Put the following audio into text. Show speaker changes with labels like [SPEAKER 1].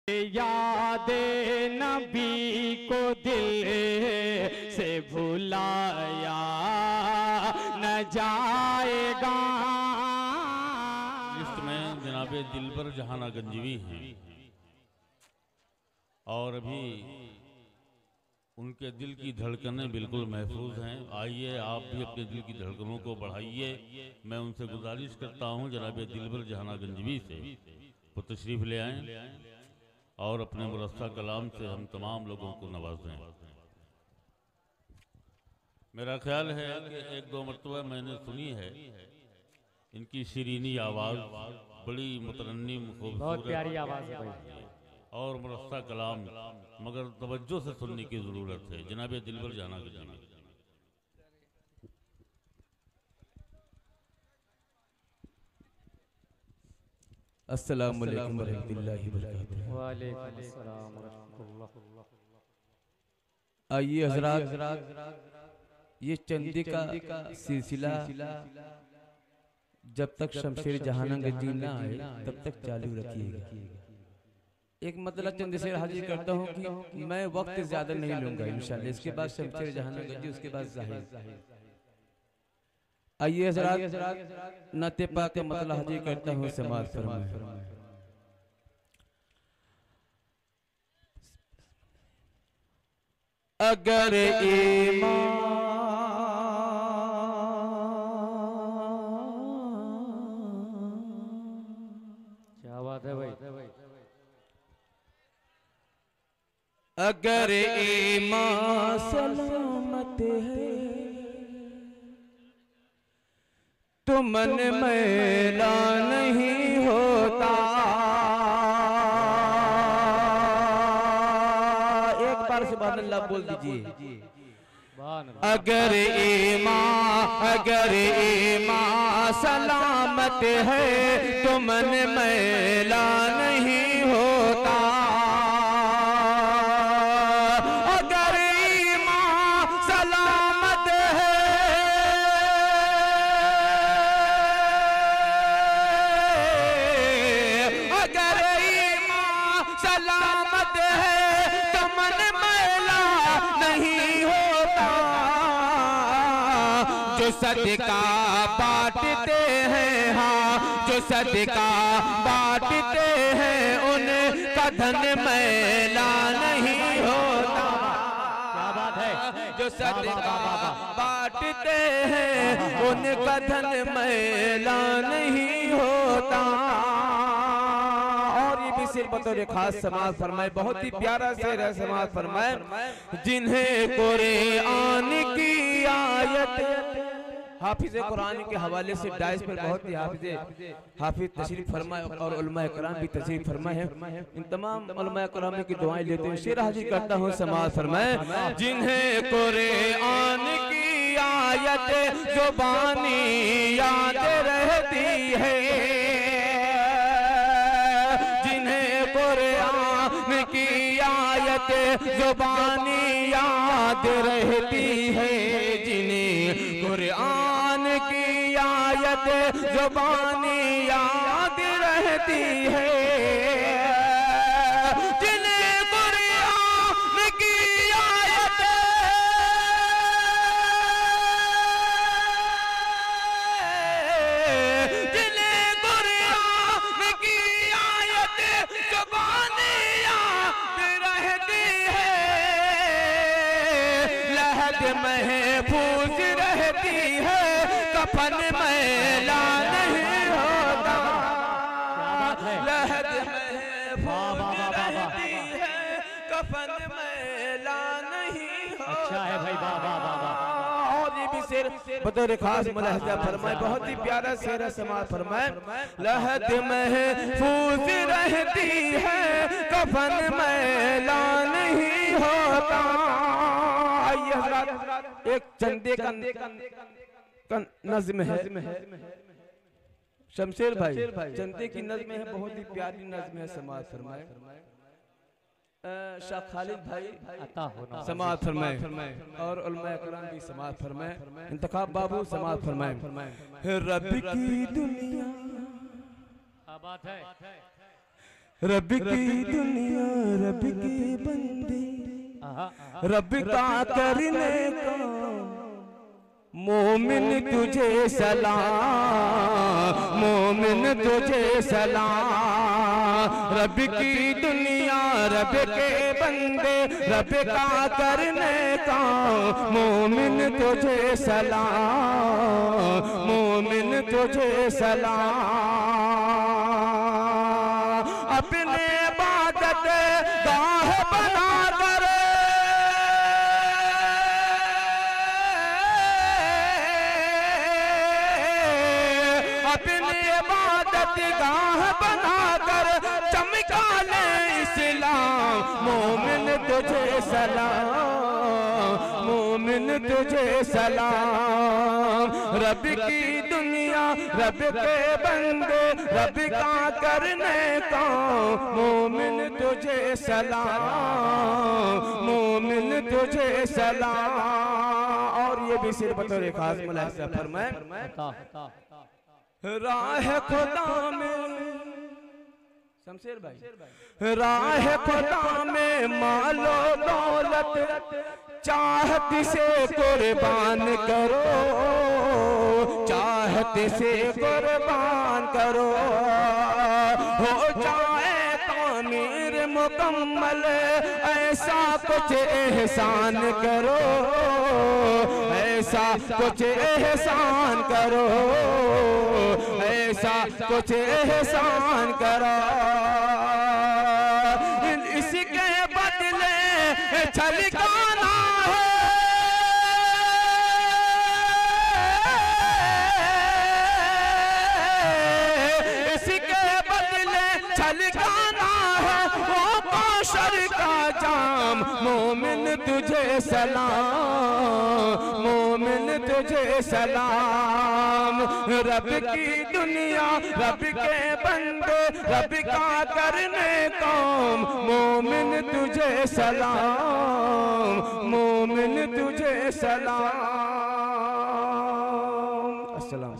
[SPEAKER 1] याद नबी को दिल से भुलाया न जाएगा।
[SPEAKER 2] लिस्ट में जनाब दिलबर जहाना गंजवी हैं और अभी उनके दिल की धड़कनें बिल्कुल महफूज हैं। आइए आप भी अपने दिल की धड़कनों को बढ़ाइए। मैं उनसे गुजारिश करता हूं जनाब दिलबर जहाना गंजवी से वो तशरीफ़ ले आएँ और अपने मुरस्सा कलाम से हम तमाम लोगों को नवाजें। मेरा ख्याल है कि एक दो मरतबा मैंने सुनी है इनकी शीरीनी आवाज़, बड़ी मुतरन्निम खूबसूरत,
[SPEAKER 1] बहुत प्यारी आवाज़ है भाई,
[SPEAKER 2] और मुरस्सा कलाम, मगर तवज्जो से सुनने की ज़रूरत है। जनाब दिलबर जहाना गंजवी।
[SPEAKER 3] अस्सलामु अलैकुम वरहमतुल्लाहि वबरकातुहू।
[SPEAKER 1] वालेकुम अस्सलाम वरहमतुल्लाह।
[SPEAKER 3] आइए हज़रात, ये चंदे का सिलसिला जब तक शमशेर जहाना गंजवी ना आए तब तक चालू रखिएगा। एक मतलब चंद से हाजिर करता हूँ कि मैं वक्त ज़्यादा नहीं लूँगा इंशाल्लाह। इसके बाद शमशेर जहाना गंजवी, उसके बाद ज़ाहिर। आइए हज़रात, नाते पाक का मतलब हाजिर करता हूँ, समाअत फरमाएं। अगर ईमान
[SPEAKER 1] क्या बात है भाई,
[SPEAKER 3] अगर ईमान सलामत है तो मन मैला नहीं होता। एक बार सुभान अल्लाह बोल दीजिए। अगर ईमान सलामत है तो मन मैला नहीं होता। सदका बांटते हैं, हाँ जो सदका बांटते हैं उनका धन मैला नहीं होता।
[SPEAKER 1] क्या बात है,
[SPEAKER 3] जो सदका बांटते हैं उनका धन मैला नहीं होता। और ये भी सिर्फ बतौर खास समाज फरमाए, बहुत ही प्यारा शेर है समाज फरमाए। जिन्हें कुरान की आयत, हाफिज कुरान के हवाले से डाइस पर बहुत ही हाफिज तशरीफ फरमाए और उलमाए कराम भी तशरीफ फरमाए हैं। इन तमाम उलमाए कराम की दुआएं लेते हुए शेर हाजिर करता हूँ, समाअत फरमाए। जिन्हें कुरान की आयत ज़ुबानी याद रहती है, जिन्हें कुरान की आयत ज़ुबानी याद रहती है, जिन्हें कुरान की आयत ज़ुबानी याद रहती है, जिन्हें कुरान की आयत ज़ुबानी याद रहती है, लहद महफूज रहती है, कफन मैला नहीं होता। लहद महफूज रहती है, कफन मैला नहीं होता।
[SPEAKER 1] अच्छा है भाई, बाबा बाबा।
[SPEAKER 3] और ये भी शेर बतौर खास मुलाहिजा फरमाए, बहुत ही प्यारा शेर है, समाअत फरमाए। लहद महफूज रहती है, कफन मैला नहीं होता। आइए हज़रात, एक चंदे का नज़्म है शमशेर भाई, चंदे की नज़्म है, बहुत ही प्यारी नज़्म है, समाअत फरमाए। शाह खालिद भाई समाअत फरमाए और उलमाए कराम भी समाअत फरमाए। इंतखाब बाबू समाअत फरमाए। रब की दुनिया,
[SPEAKER 1] क्या बात है,
[SPEAKER 3] रब की दुनिया रब के बंदे रब का करने का मोमिन तुझे सलाम, मोमिन तुझे सलाम। रब की दुनिया रब के बंदे रब का करने का मोमिन तुझे सलाम, मोमिन तुझे सलाम। अपने इबादत गाह बना कर अपनी इबादत गाह बनाकर चमका ले इस्लाम। मोमिन तुझे सलाम, मोमिन तुझे सलाम। रब की दुनिया रब के बंदे रब का करने का मोमिन तुझे सलाम, मोमिन तुझे सलाम। और ये भी सिर्फ बतौर खास मुलाहिजा फरमाए राह खुदा में शमशेर भाई, राह खुदा में मालो दौलत चाहत से कुर्बान करो, चाहत से कुर्बान करो। हो जाए तामीर मुकम्मल ऐसा कुछ एहसान करो, ऐसा कुछ एहसान करो, ऐसा कुछ एहसान करो। इसके बदले छलकाना है, इसके बदले छलकाना है वो कौशल का जाम। मोमिन तुझे सलाम, मोमिन तुझे सलाम। रब की दुनिया रब के बंदे रब का करने काम मोमिन तुझे सलाम, मोमिन तुझे सलाम। अस्सलाम।